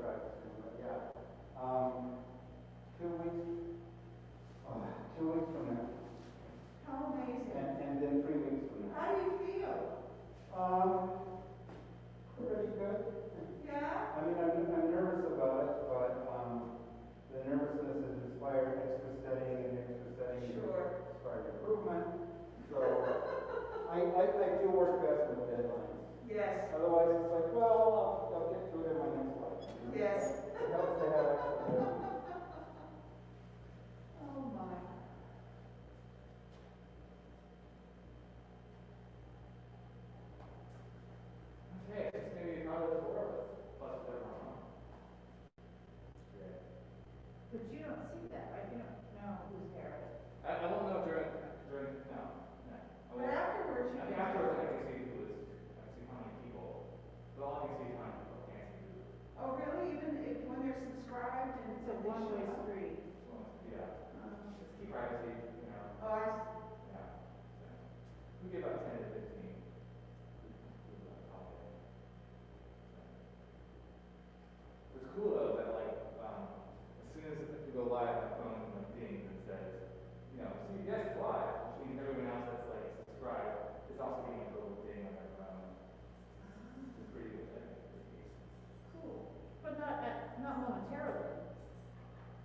subscribe to, but yeah. 2 weeks, 2 weeks from now. How amazing. And then 3 weeks from now. How do you feel? Pretty good. Yeah? I mean, I'm nervous about it, but the nervousness has inspired extra studying and extra studying. Sure. Inspired improvement. So I do work best with deadlines. Yes. Otherwise, it's like, well, I'll get to it in my next life. Yes. It helps to have extra deadlines. Oh my. Okay, it's maybe probably 4 of us, plus everyone. Great. But you don't see that, right? You don't know who's there. I won't know during no. But afterwards, you can. Afterwards, I can see I can see how many people. But all I can see is how many people. I can't see who. Oh, really? Even if, when they're subscribed and It's a one-way street. Yeah. Just keep privacy, you know. Oh, I see. Yeah. So, we get about 10 to 15. What's cool though is that like as soon as you go live, my phone like dings and says, you know, see, yes, it's live, which means everyone else that's like subscribed is also getting a little ding on their phone. It's pretty good. Cool. But not momentarily.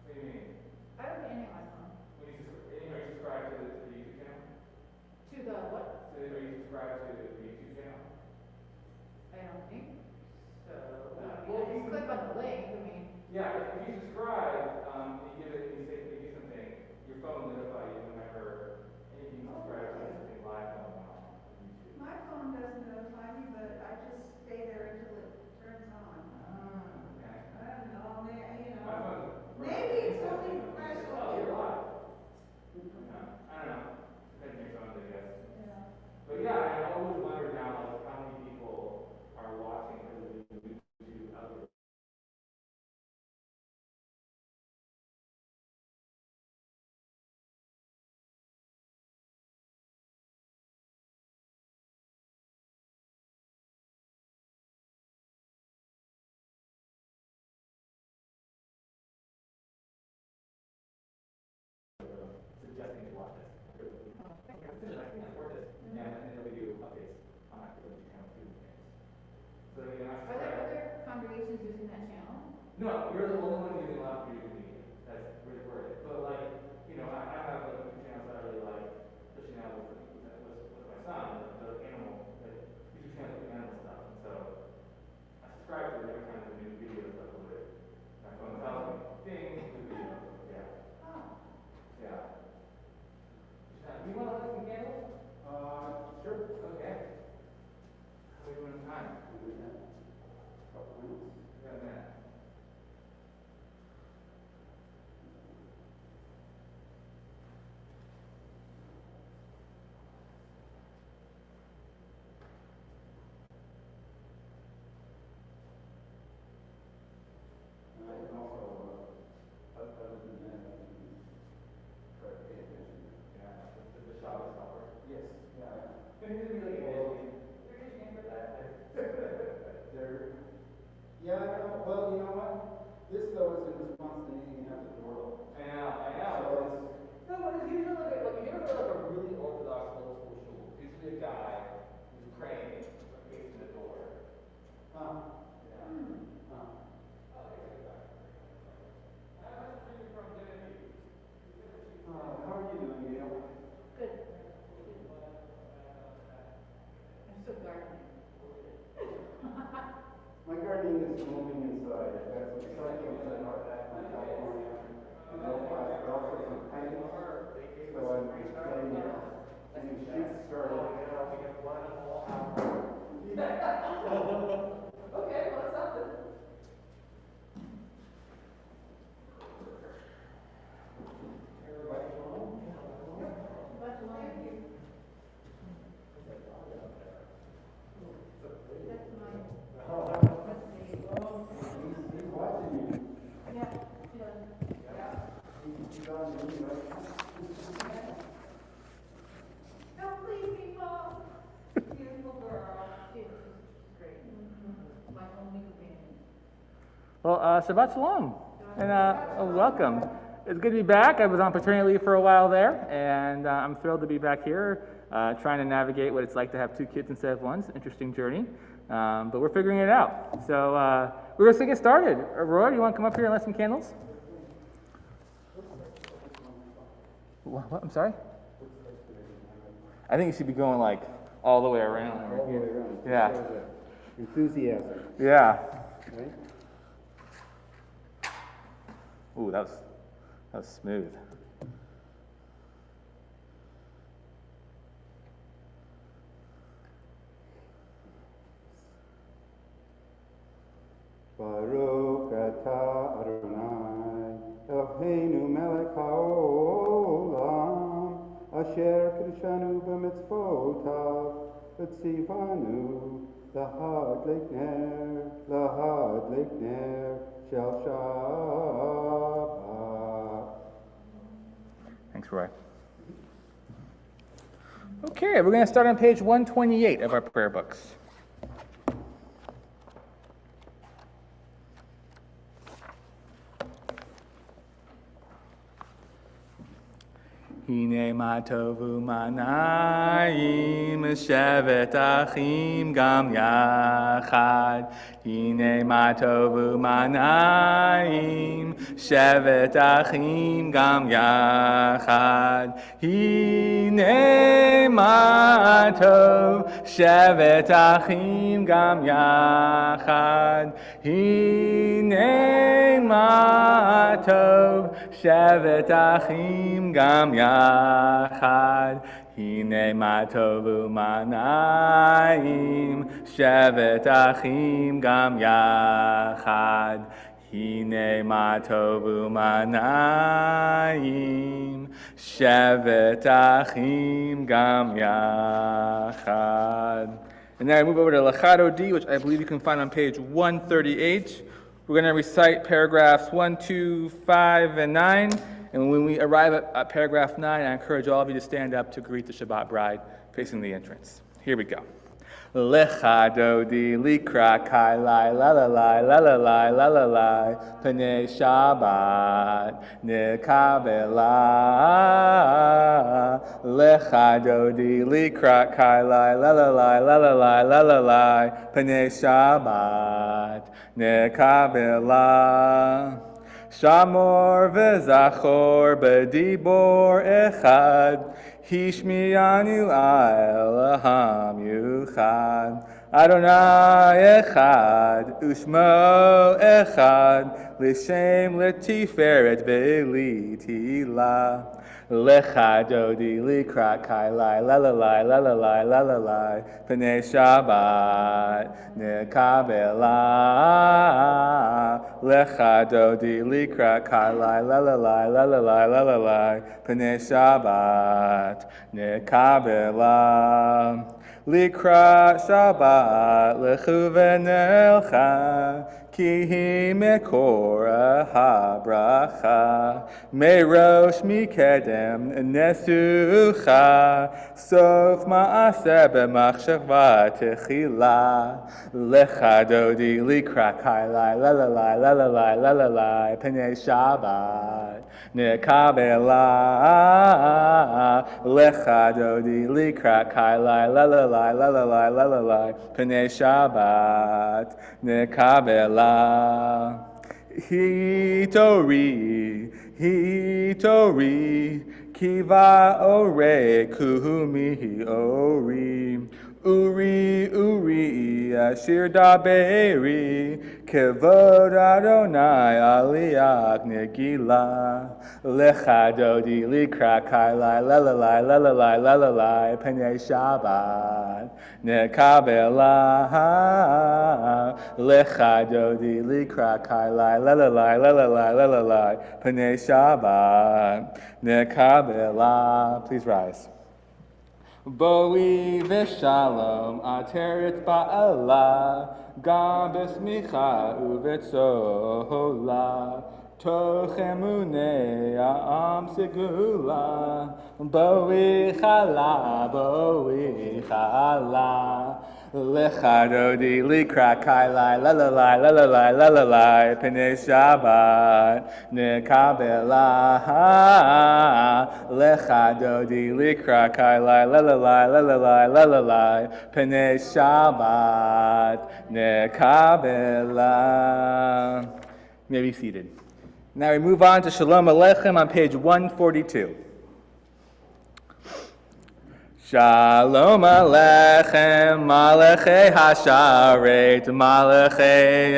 What do you mean? I don't get any on my phone. When are you subscribed to the YouTube channel? To the what? So are you subscribed to the YouTube channel? I don't think so. Well, You click on the link, I mean. Yeah, if you subscribe, you give it, you say you do something, your phone will notify you whenever anything you subscribe to something live going on YouTube. My phone doesn't notify me, but I just stay there until it turns on. Okay. I don't know, you My know. phone. Maybe it's only fresh. Oh, you're live. Yeah, I don't know. Depends on your phone, I guess. Yeah. But yeah, I always wonder now, like, how many people are watching because of the YouTube algorithm. Suggesting to watch this. I think I can afford this. And then we do updates on that for the channel too. So you know, Are there other congregations using that channel? no, you're the only one using a lot of YouTube media. That's really worth it. But like, you know, I have like two channels that I really like, especially now with my son, the animal, like YouTube channels with animal stuff. And so I subscribe to it every time there's a new video stuff with it. My phone tells me, ding, new video. Yeah. Oh. Yeah. Do you want to light some candles? Sure. Okay. How are we doing in time? Couple minutes. We got a minute. And I can also, other than that, I can try to pay attention. Yeah. The Shabbat helper. Yes, yeah. Can you be like there's a name for that? Yeah, well, you know what? This though is in response to anything that happens in the world. I know. So it's, No, but it's usually like you ever go to like a really orthodox old school shul. It's usually a guy who's praying facing the door. Yeah. how are you doing, Gail? Good. I'm still gardening. My gardening is moving inside. I've got some cycles in California. And also some paintings. So I'm getting shoots started. Okay, well that's something. Everybody home? But thank you. That's mine. That's me. He's watching you. Yeah, yeah. He's on you, right? Don't leave me, Mom. Beautiful girl. She's great. My only Well, Shabbat Shalom, and welcome. It's good to be back. I was on paternity leave for a while there, and I'm thrilled to be back here, trying to navigate what it's like to have two kids instead of one. It's an interesting journey, but we're figuring it out. So we're just going to get started. Roy, do you want to come up here and light some candles? What? I'm sorry? I think you should be going like all the way around. All the way around. Yeah. Enthusiasm. Yeah. Right? Ooh, that was smooth. Baruch atah Adonai Eloheinu melech haolam asher kiddushanu b'mitzvotav v'tzivanu lahadlik ner shel Shabbat. Thanks, Roy. Okay, we're going to start on page 128 of our prayer books. Hine ma tovu manayim shevet achim gam yachad. Hine ma tovu manayim shevet achim gam yachad. Hine ma tov shevet achim gam yachad. Hine ma tov shevet achim gam yachad. Hine ma tovu manayim shevet achim gam yachad. Hine ma tovu manayim shevet achim gam yachad. And then I move over to Lachado D, which I believe you can find on page 138. We're going to recite paragraphs 1, 2, 5, and 9. And when we arrive at paragraph 9, I encourage all of you to stand up to greet the Shabbat bride facing the entrance. Here we go. Lecha dodi likra kai lai la la lai la la lai la la lai pnei Shabbat nekabela. Lecha dodi likra kai lai la la lai la la lai la la lai pnei Shabbat nekabela. Shamor v'zachor b'dibor echad, hishmiyanu Eloham yuchad. Adonai echad, ushmo echad, l'shem l'tiferet v'litila. Lecha dodi likra kai lai la la lai la la lai la la lai pnei Shabbat nekabela. Lecha dodi likra kai lai la la lai la la lai la la lai pnei Shabbat nekabela. Likra Shabbat lechu v'nelcha ki hi mekora habracha merosh mikedem nesucha sof ma'aseh b'machshava techila. Lecha dodi likra kai lai la la lai la la lai la la lai pnei Shabbat nekabela. Lecha dodi likra kai lai la la lai la la lai la la lai pnei Shabbat nekabela. Hitori, kiva ore kuhumi ori. Uri, ashir daberi, kevod Adonai aliyach negila. Lecha dodi likra kai lai la la lai la la lai la la lai pnei Shabbat nekabela. Lecha dodi likra kai lai la la lai la la lai la la lai pnei Shabbat nekabela. Please rise. Boi v'shalom ateret ba'ala gam b'smicha uvetzola Toch emune am segula, boi chala, lechadodi likra kailai, lalalai, lalalai, lalalai, pene Shabbat, nekabela, lechadodi likra kailai, lalalai, lalalai, lalalai, pene Shabbat, nekabela. You may be seated. Now we move on to Shalom Aleichem on page 142. Shalom Aleichem, Malachei Hasharet, Malachei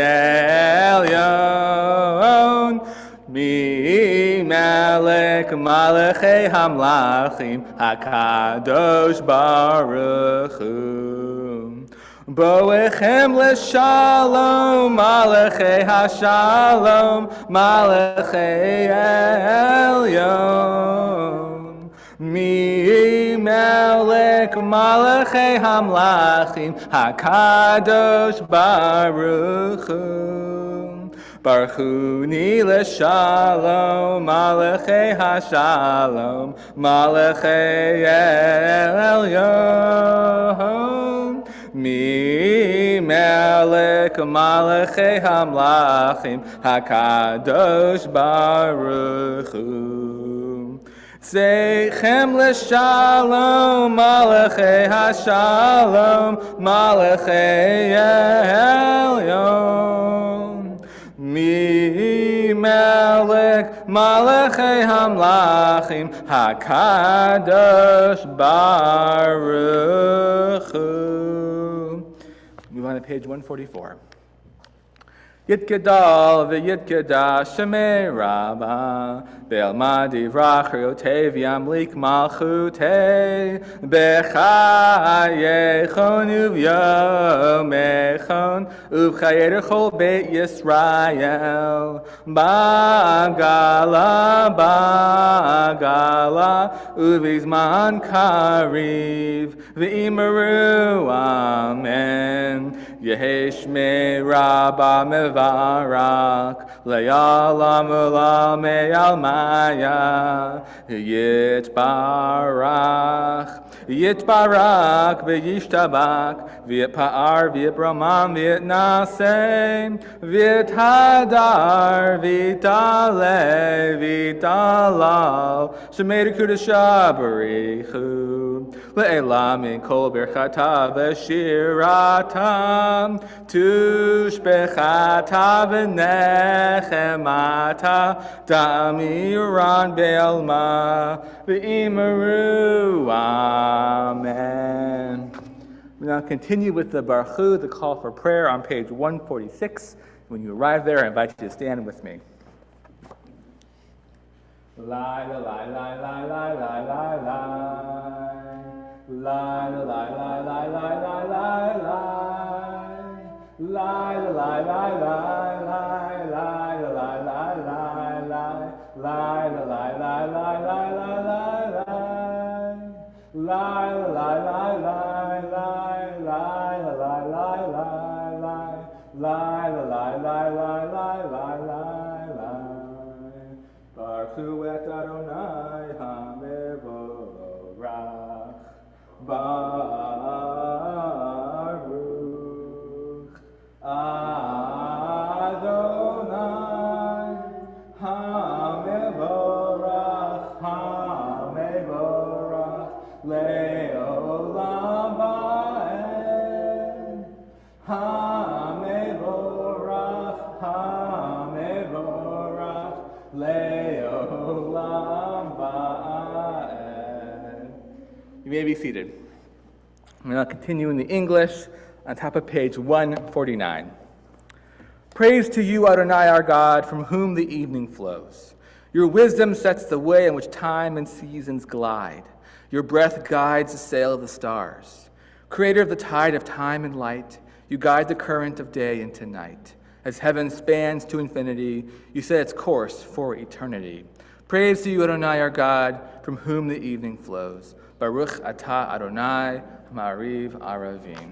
Elyon, Mi Melech, Malachei Hamlachim, HaKadosh Baruch Hu. Boechem leshalom, malachei hashalom, malachei elyon. Mi melech malachei hamlachim, hakadosh baruch hu. Baruchuni leshalom, malachei hashalom, malachei elyon. Mi melech malachei hamlachim, hakadosh baruch hu. Zeichem leshalom, malachei hashalom, malachei elyon. Mi melech malachei hamlachim, hakadosh baruch hu. Move on to page 144. Yitgadal v'yitgadash shemei rabba be'almadi vrachriotei v'yamlik malchutei b'chayechon uv'yomechon uv'chayerechol beit Yisrael ba'gala uv'izman kariv v'imaru amen Yeheshmei rabba mevarak le'alam u'lamei almaya yitbarach v'yishtabak v'yitpa'ar v'yitramam v'yitnaseh v'yithadar v'yitale v'yitalal shemei kudasha barichu le'elam min kol birchata v'shirata tushbechata v'nechemata damiran be'alma v'imaru amen. We now continue with the Baruch Hu, the call for prayer on page 146. When you arrive there, I invite you to stand with me. Lai la lai lai lai lai lai lai lai la lai lai lai lai lai lai lai la lai lai lai lai lai la lai lai lai lai la lai lai lai lai lai lai la lai lai lai lai lai la lai lai lai lai la lai lai lai lai lai Baruch Hu et Adonai HaMevorach Baruch Adonai HaMevorach HaMevorach Le'olam va'ed HaMevorach HaMevorach Le'olam va'ed. You may be seated. I'm going to continue in the English on top of page 149. Praise to you, Adonai, our God, from whom the evening flows. Your wisdom sets the way in which time and seasons glide. Your breath guides the sail of the stars. Creator of the tide of time and light, you guide the current of day into night. As heaven spans to infinity, you set its course for eternity. Praise to you, Adonai, our God, from whom the evening flows. Baruch atah Adonai, Ma'ariv Aravim.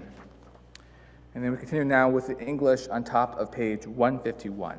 And then we continue now with the English on top of page 151.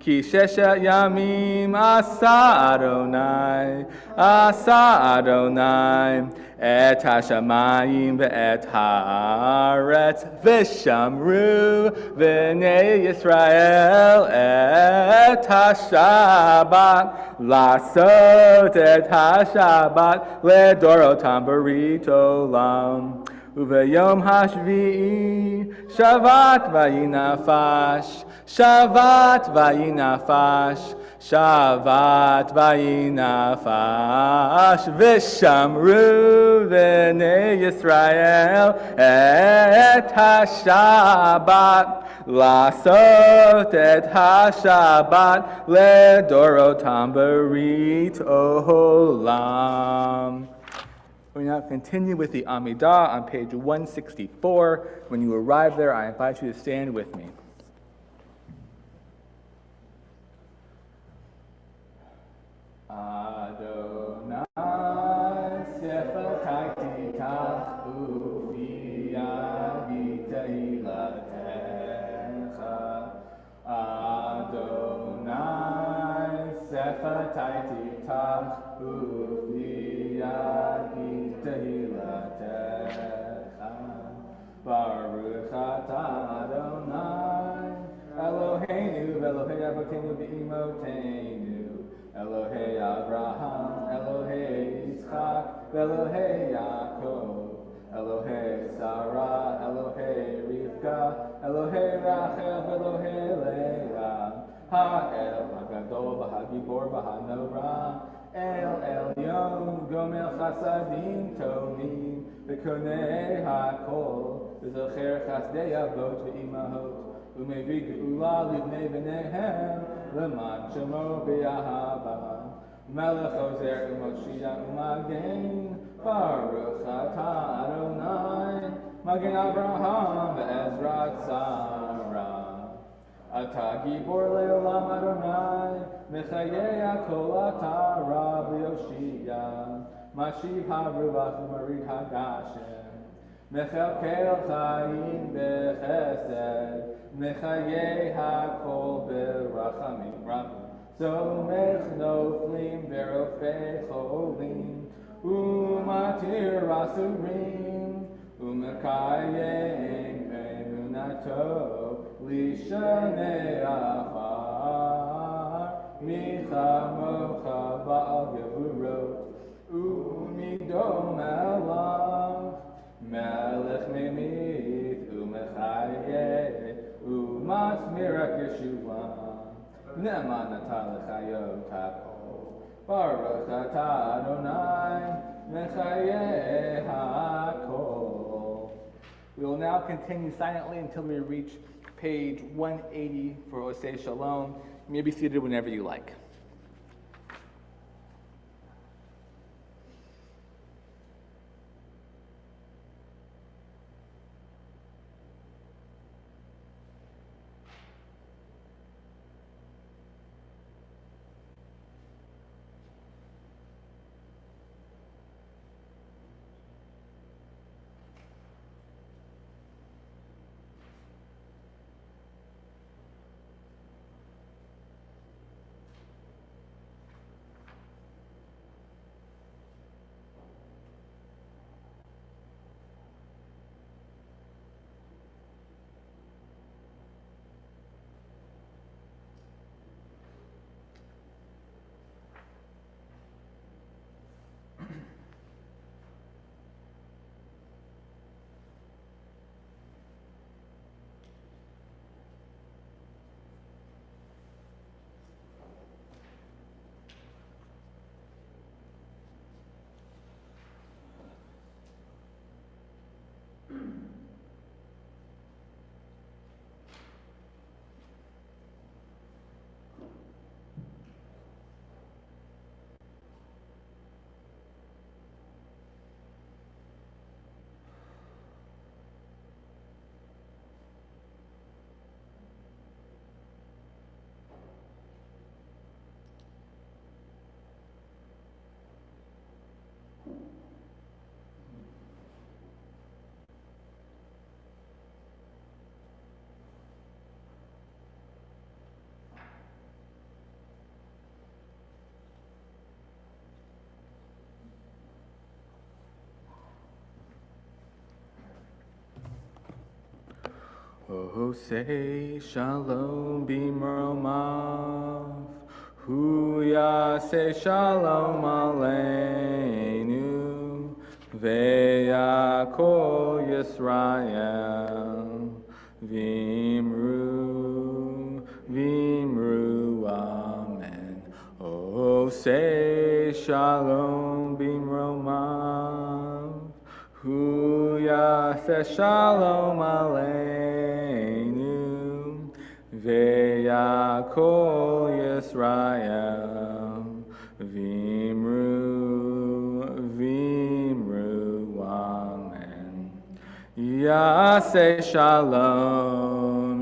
Ki sheshet yamim asa Adonai, et hashamayim ve'et haaretz, v'shamru v'nei Yisrael et hashabat, lasot et hashabat ledorotam barit olam. Uvayom hashvi'i shavat vayinafash, shavat vayinafash, shavat vayinafash, v'shamru v'nei Yisrael et hashabat, lasot et hashabat ledorotam barit olam. We now continue with the Amidah on page 164. When you arrive there, I invite you to stand with me. Adonai sefatati tach ufi yadi tehilatecha. Adonai sefatati tach ufi yadi tehilatecha. Baruch atah Adonai Eloheinu v'Elohei Avotenu v'Imotenu, Elohei Abraham, Elohei Yitzchak, Elohei Yaakov, Elohei Sarah, Elohei Rivka, Elohei Rachel, Elohei Leah, Ha'el Hagadol v'Hagibor v'Hanora, El Elyon Gomel Chasadim Tovim, V'Konei HaKol, V'Zocher Chasdei Avot v'Imahot, U'Mevig Geula Livnei V'Nehem, L'man Shemo B'Yahava, Melech Ozer U'Moshiach U'Magen, Baruch Atah Adonai, Magen Avraham V'Ezrat Sarah. Atah Gibor Le'olam Adonai, Mechayei HaKol Atah Rab Yoshia, Mashiv HaRuach U'Marit HaGashem, Mechelkel Chaim B'Chesed, Mechayei HaKol B'Rachamim Rabim, Somech Noflim V'Rofei Cholim, U'Matir Rasurim, U'Mekayem Emunato, Lishanei Afar, Michamocha Ba'al Gevurot, U'Midom Melach, Melech Memit, U'Mechayeh, U'Masmirak Yeshua, Ne'eman Natan L'Chayot HaKol, Baruch Atah Adonai, Mechayeh HaKol. We will now continue silently until we reach page 180 for Osei Shalom. You may be seated whenever you like. Oh, say shalom b'mromav, hu yaseh shalom aleinu, ve'yakol Yisrael, v'imru, amen. Oh, say shalom b'mromav, hu yaseh shalom aleinu, ve'yakol Yisrael, v'imru, amen. Yaseh shalom,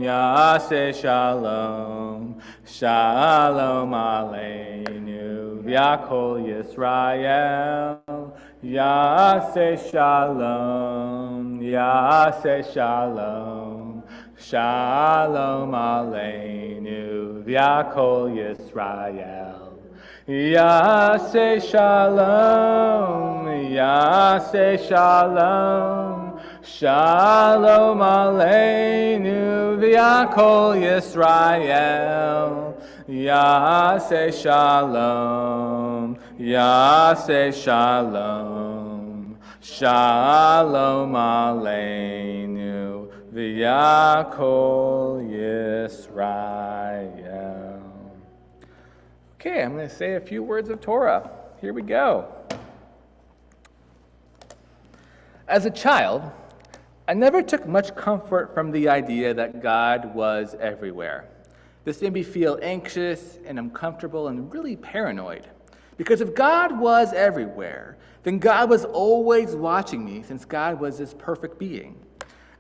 shalom aleinu, v'yakol Yisrael. Yaseh shalom, shalom aleinu, v'yakol Yisrael. Yaseh shalom, shalom aleinu, v'yakol Yisrael. Yaseh shalom, shalom aleinu, v'yakol Yisrael. Okay, I'm going to say a few words of Torah. Here we go. As a child, I never took much comfort from the idea that God was everywhere. This made me feel anxious and uncomfortable and really paranoid. Because if God was everywhere, then God was always watching me, since God was this perfect being.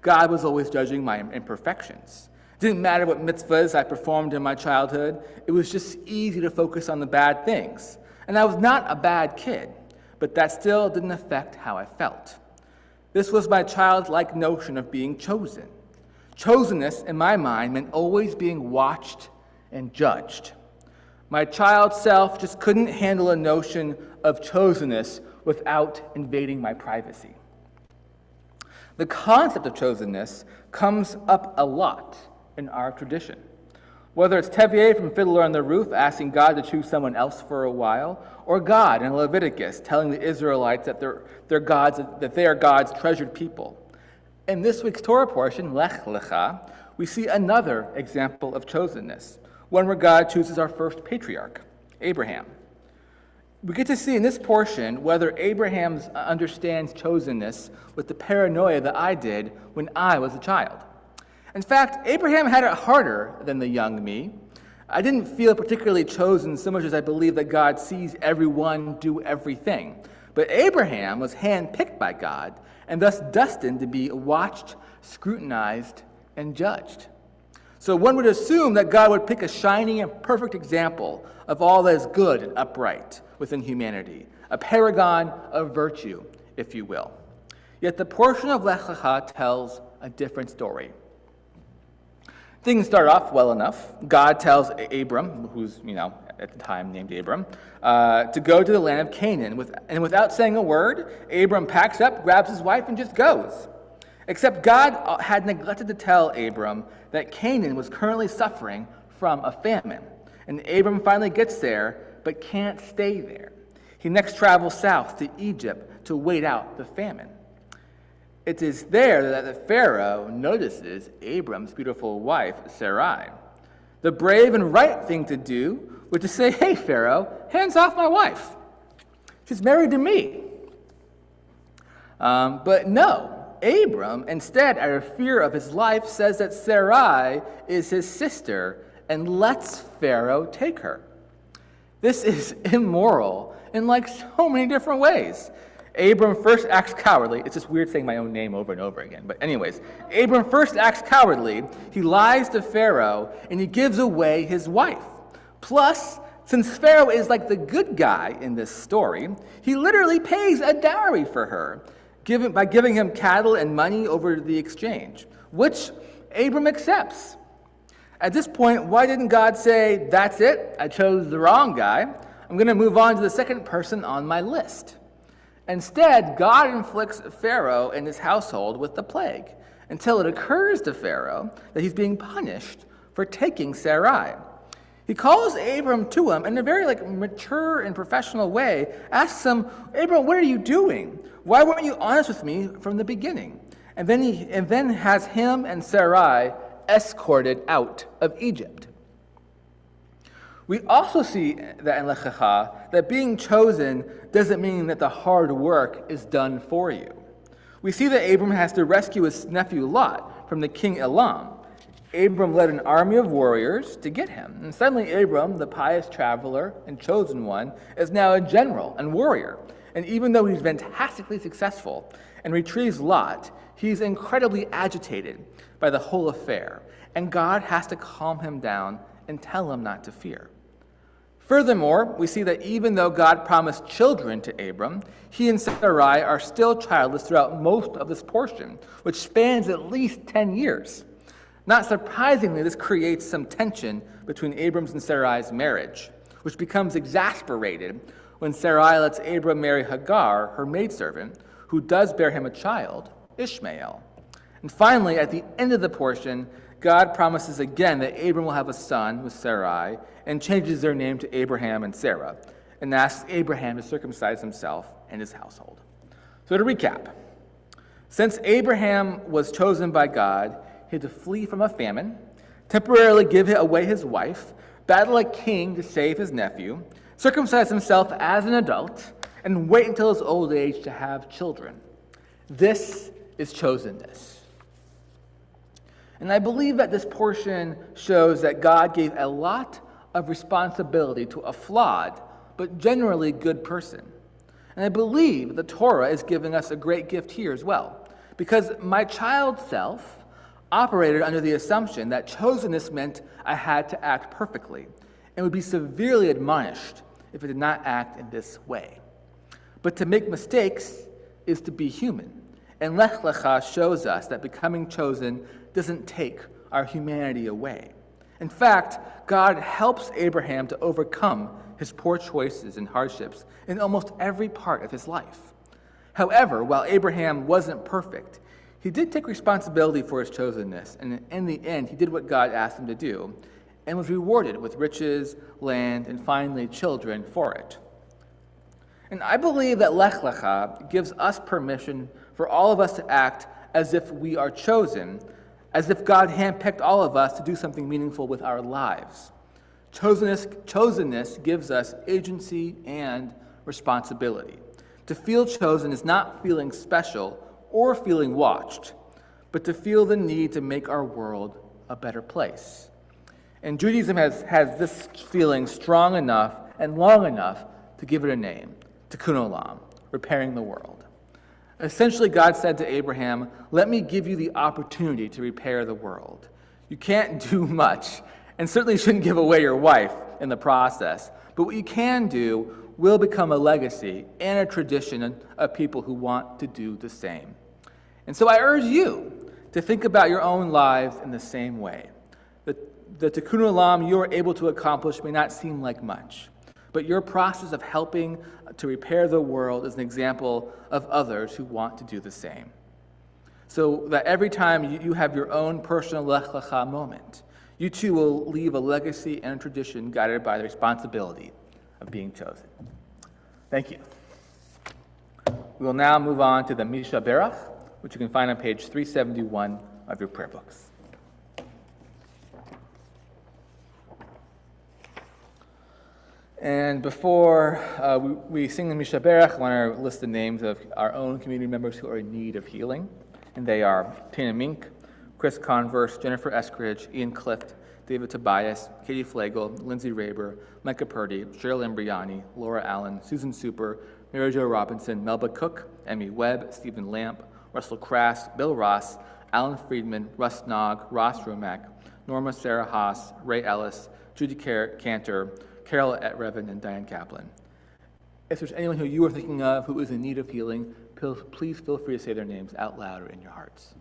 God was always judging my imperfections. It didn't matter what mitzvahs I performed in my childhood. It was just easy to focus on the bad things. And I was not a bad kid, but that still didn't affect how I felt. This was my childlike notion of being chosen. Chosenness, in my mind, meant always being watched and judged. My child self just couldn't handle a notion of chosenness without invading my privacy. The concept of chosenness comes up a lot in our tradition. Whether it's Tevye from Fiddler on the Roof asking God to choose someone else for a while, or God in Leviticus telling the Israelites that they are God's treasured people. In this week's Torah portion, Lech Lecha, we see another example of chosenness, one where God chooses our first patriarch, Abraham. We get to see in this portion whether Abraham understands chosenness with the paranoia that I did when I was a child. In fact, Abraham had it harder than the young me. I didn't feel particularly chosen so much as I believe that God sees everyone do everything. But Abraham was handpicked by God and thus destined to be watched, scrutinized, and judged. So one would assume that God would pick a shining and perfect example of all that is good and upright within humanity, a paragon of virtue, if you will. Yet the portion of Lech Lecha tells a different story. Things start off well enough. God tells Abram, who's, at the time named Abram, to go to the land of Canaan. And without saying a word, Abram packs up, grabs his wife, and just goes. Except God had neglected to tell Abram that Canaan was currently suffering from a famine. And Abram finally gets there, but can't stay there. He next travels south to Egypt to wait out the famine. It is there that the Pharaoh notices Abram's beautiful wife, Sarai. The brave and right thing to do was to say, "Hey, Pharaoh, hands off my wife. She's married to me." But no, Abram, instead, out of fear of his life, says that Sarai is his sister and lets Pharaoh take her. This is immoral in so many different ways. Abram first acts cowardly. It's just weird saying my own name over and over again. But anyways, Abram first acts cowardly. He lies to Pharaoh, and he gives away his wife. Plus, since Pharaoh is the good guy in this story, he literally pays a dowry for her, by giving him cattle and money over the exchange, which Abram accepts. At this point, why didn't God say, "That's it, I chose the wrong guy. I'm going to move on to the second person on my list"? Instead, God inflicts Pharaoh and his household with the plague. until it occurs to Pharaoh that he's being punished for taking Sarai. He calls Abram to him in a very mature and professional way, asks him, Abram, what are you doing? Why weren't you honest with me from the beginning? And then has him and Sarai escorted out of Egypt. We also see that in Lech Lecha that being chosen doesn't mean that the hard work is done for you. We see that Abram has to rescue his nephew Lot from the king Elam. Abram led an army of warriors to get him. And suddenly Abram, the pious traveler and chosen one, is now a general and warrior. And even though he's fantastically successful and retrieves Lot, he's incredibly agitated by the whole affair. And God has to calm him down and tell him not to fear. Furthermore, we see that even though God promised children to Abram, he and Sarai are still childless throughout most of this portion, which spans at least 10 years. Not surprisingly, this creates some tension between Abram's and Sarai's marriage, which becomes exasperated when Sarai lets Abram marry Hagar, her maidservant, who does bear him a child, Ishmael. And finally, at the end of the portion, God promises again that Abram will have a son with Sarai and changes their name to Abraham and Sarah and asks Abraham to circumcise himself and his household. So to recap, since Abraham was chosen by God, he had to flee from a famine, temporarily give away his wife, battle a king to save his nephew, circumcise himself as an adult, and wait until his old age to have children. This is chosenness. And I believe that this portion shows that God gave a lot of responsibility to a flawed, but generally good person. And I believe the Torah is giving us a great gift here as well, because my child self operated under the assumption that chosenness meant I had to act perfectly and would be severely admonished if I did not act in this way. But to make mistakes is to be human. And Lech Lecha shows us that becoming chosen doesn't take our humanity away. In fact, God helps Abraham to overcome his poor choices and hardships in almost every part of his life. However, while Abraham wasn't perfect, he did take responsibility for his chosenness, and in the end, he did what God asked him to do, and was rewarded with riches, land, and finally children for it. And I believe that Lech Lecha gives us permission for all of us to act as if we are chosen, as if God handpicked all of us to do something meaningful with our lives. Chosenness gives us agency and responsibility. To feel chosen is not feeling special or feeling watched, but to feel the need to make our world a better place. And Judaism has this feeling strong enough and long enough to give it a name, Tikkun Olam, repairing the world. Essentially, God said to Abraham, let me give you the opportunity to repair the world. You can't do much, and certainly shouldn't give away your wife in the process, but what you can do will become a legacy and a tradition of people who want to do the same. And so I urge you to think about your own lives in the same way. The Tikkun Olam you are able to accomplish may not seem like much, but your process of helping to repair the world is an example of others who want to do the same. So that every time you have your own personal Lech Lecha moment, you too will leave a legacy and a tradition guided by the responsibility of being chosen. Thank you. We will now move on to the Mishaberach, which you can find on page 371 of your prayer books. And before we sing the Mishaberach, I want to list the names of our own community members who are in need of healing. And they are Tina Mink, Chris Converse, Jennifer Eskridge, Ian Clift, David Tobias, Katie Flagel, Lindsay Raber, Micah Purdy, Cheryl Imbriani, Laura Allen, Susan Super, Mary Jo Robinson, Melba Cook, Emmy Webb, Stephen Lamp, Russell Crass, Bill Ross, Alan Friedman, Russ Nog, Ross Romack, Norma Sarah Haas, Ray Ellis, Judy Cantor, Carol Erev, and Diane Kaplan. If there's anyone who you are thinking of who is in need of healing, please feel free to say their names out loud or in your hearts.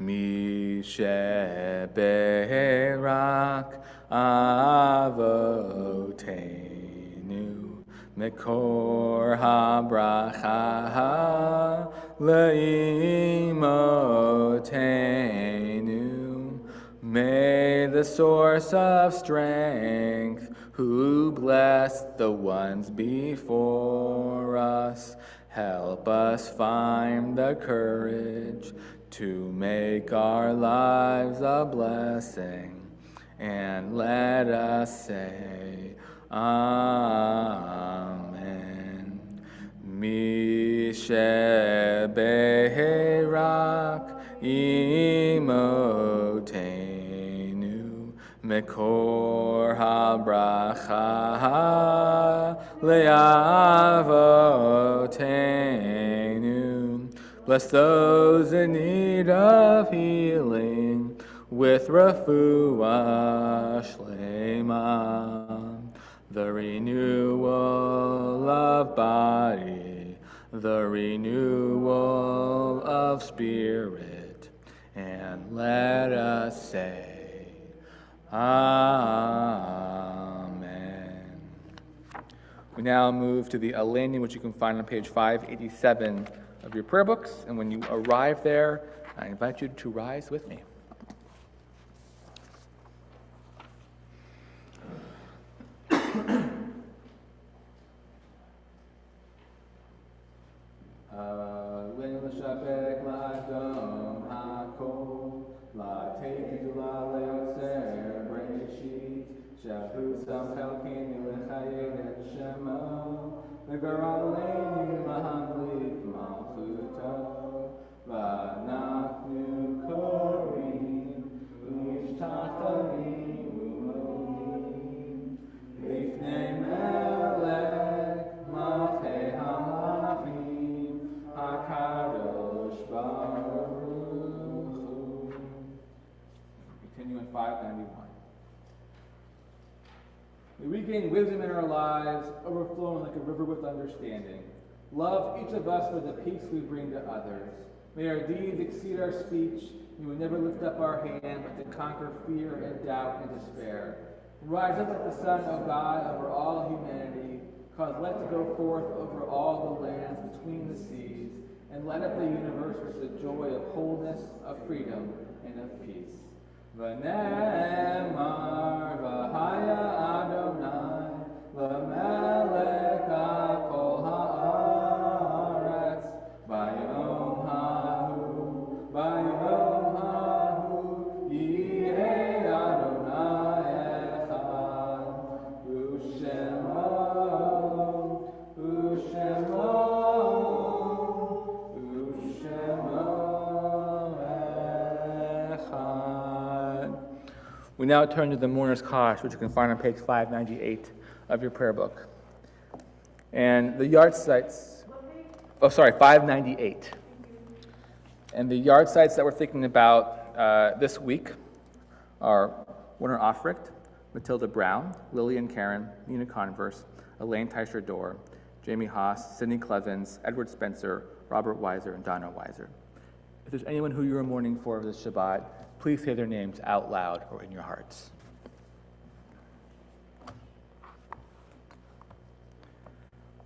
Mishaberach Avotenu Mekor habracha leimotenu. May the source of strength, who blessed the ones before us, help us find the courage to make our lives a blessing, and let us say, Amen. Mishe beherak imotenu, mekor habracha leavotenu. Bless those in need of healing with refuah shlema, the renewal of body, the renewal of spirit, and let us say, Amen. We now move to the Aleni, which you can find on page 587 of your prayer books, and when you arrive there, I invite you to rise with me. Continue in 591. We regain wisdom in our lives, overflowing like a river with understanding. Love each of us for the peace we bring to others. May our deeds exceed our speech. May we never lift up our hand, but to conquer fear and doubt and despair. Rise up like the sun, O God, over all humanity. Cause light to go forth over all the lands between the seas, and light up the universe with the joy of wholeness, of freedom, and of peace. V'nemar v'haya Adonai v'melech ha'kol ha'aretz v'yom hahu yirei Adonai echad u'shemo echad. We now turn to the mourner's kosh, which you can find on page 598 of your prayer book. And the yard sites, 598. And the yard sites that we're thinking about this week are Warner Offricht, Matilda Brown, Lillian Karen, Nina Converse, Elaine Teicher-Dorr, Jamie Haas, Sidney Clevens, Edward Spencer, Robert Weiser, and Donna Weiser. If there's anyone who you are mourning for this Shabbat, please say their names out loud or in your hearts.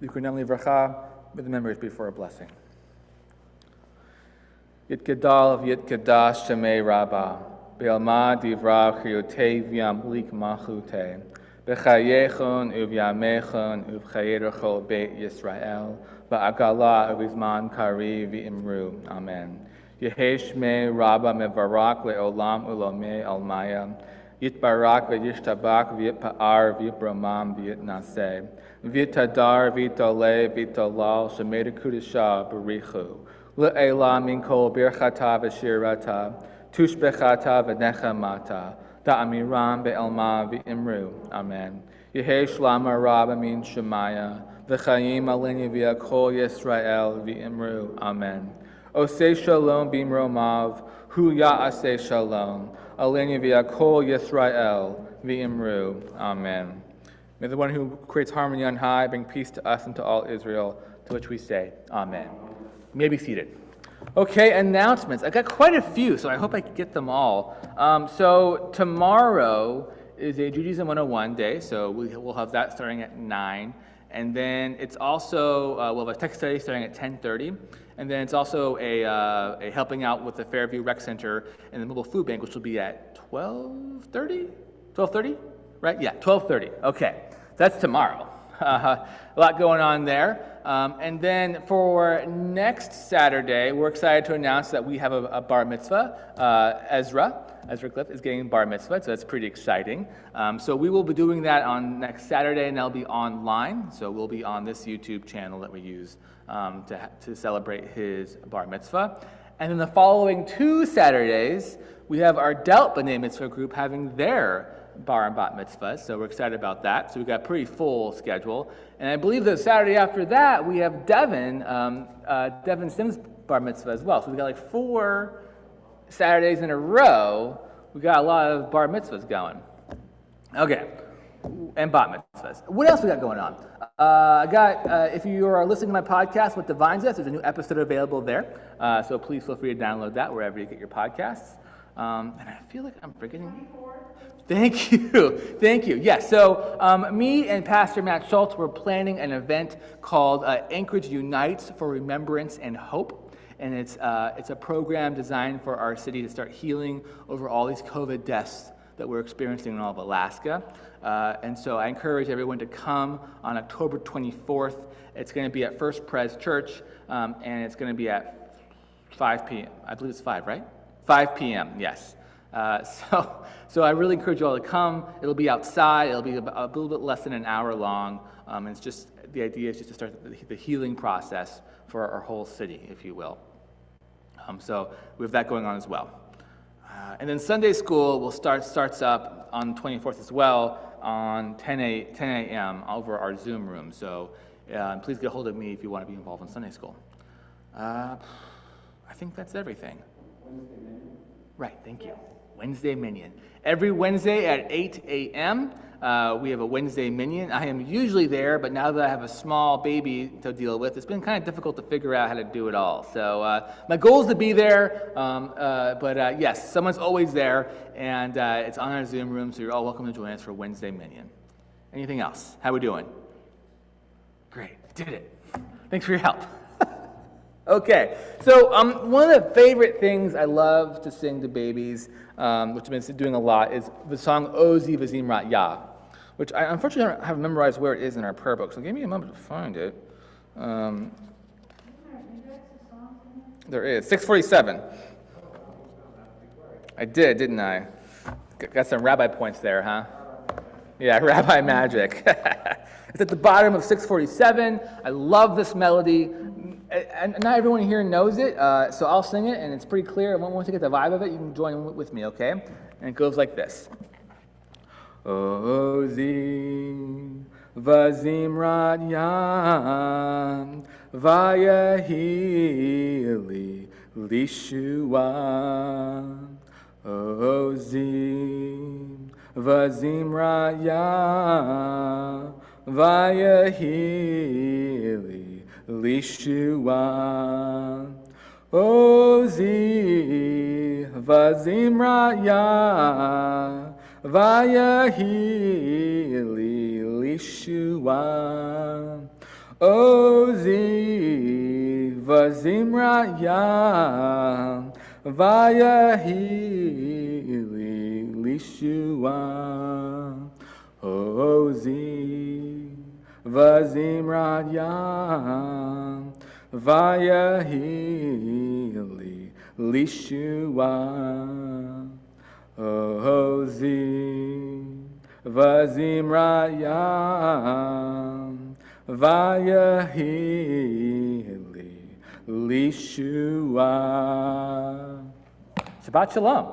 Zichronam livracha, may the memories be for a blessing. Yitgadal v'yitgadash shemei Rabbah, be'alma divra chiyotei v'yamlik machutei, b'chayechon u'v'yamechon u'v'chayerechol beit Yisrael, ba'agala u'v'zman kari v'imru. Amen. Yehesh me Rabbah mevarak le'olam u'lomei almaya, yitbarak v'yishtabak v'yitpa'ar v'yitbramam v'yitnaseh, v'yitadar v'yitoleh v'yitolal shemei dekudisha b'richu, le'ela min kol birchata v'shirata, tushbechata v'nechamata, da'amiram be'elma v'imru. Amen. Yehesh lama Rabbah min shemaya, v'chayim aleni v'yakol Yisrael v'imru. Amen. Oseh shalom bimromav, hu ya'aseh shalom, aleni v'yakol Yisrael v'imru. Amen. May the one who creates harmony on high bring peace to us and to all Israel, to which we say, Amen. You may be seated. Okay, announcements. I got quite a few, so I hope I can get them all. So tomorrow is a Judaism 101 day, so we'll have that starting at 9. And then it's also, we'll have a text study starting at 10:30. And then it's also a helping out with the Fairview Rec Center and the Mobile Food Bank, which will be at 12:30? 12:30? Right? Yeah, 12:30. Okay, that's tomorrow. A lot going on there. And then for next Saturday, we're excited to announce that we have a bar mitzvah. Ezra Cliff is getting bar mitzvah, so that's pretty exciting. So we will be doing that on next Saturday, and that'll be online. So we'll be on this YouTube channel that we use to celebrate his bar mitzvah. And then the following 2 Saturdays, we have our Delt B'nai Mitzvah group having their bar and bat mitzvahs, so we're excited about that. So we've got a pretty full schedule. And I believe the Saturday after that, we have Devin Sims' bar mitzvah as well. So we've got like 4 Saturdays in a row. We got a lot of bar mitzvahs going. Okay, and bat mitzvahs. What else we got going on? If you are listening to my podcast with Divine Zest, there's a new episode available there. So please feel free to download that wherever you get your podcasts. And I feel like I'm forgetting. Thank you. Yes, so me and Pastor Matt Schultz were planning an event called Anchorage Unites for Remembrance and Hope. And it's a program designed for our city to start healing over all these COVID deaths that we're experiencing in all of Alaska. And so I encourage everyone to come on October 24th. It's going to be at First Pres Church, and it's going to be at 5 p.m. I believe it's 5, right? 5 p.m., yes. So I really encourage you all to come. It'll be outside. It'll be a little bit less than an hour long. And it's just, the idea is just to start the healing process for our whole city, if you will. So we have that going on as well. And then Sunday school starts up on the 24th as well on 10 a.m. over our Zoom room. So please get a hold of me if you want to be involved in Sunday school. I think that's everything. Right, thank you. Wednesday Minyan. Every Wednesday at 8 a.m., we have a Wednesday Minyan. I am usually there, but now that I have a small baby to deal with, it's been kind of difficult to figure out how to do it all. So my goal is to be there, but yes, someone's always there, and it's on our Zoom room, so you're all welcome to join us for Wednesday Minyan. Anything else? How we doing? Great, did it. Thanks for your help. Okay, so one of the favorite things I love to sing to babies, which I've been doing a lot, is the song Ozi V'Zimrat Yah, which I unfortunately don't have memorized where it is in our prayer book, so give me a moment to find it. There is, 647. I did, didn't I? Got some rabbi points there, huh? Yeah, rabbi magic. It's at the bottom of 647. I love this melody. And not everyone here knows it, so I'll sing it, and it's pretty clear. Once you get the vibe of it, you can join with me, okay? And it goes like this. Ozi v'zimrat yam vayahili lishua. Ozi v'zimrat yam vayahili Lishua. Ozi v'zimrat yah vayahili lishua. Ozi v'zimrat yah vayahili lishua. Ozi v'zimrat yah vayahili lishua. Ozi v'zimrat yah vayahili lishua. Shabbat shalom.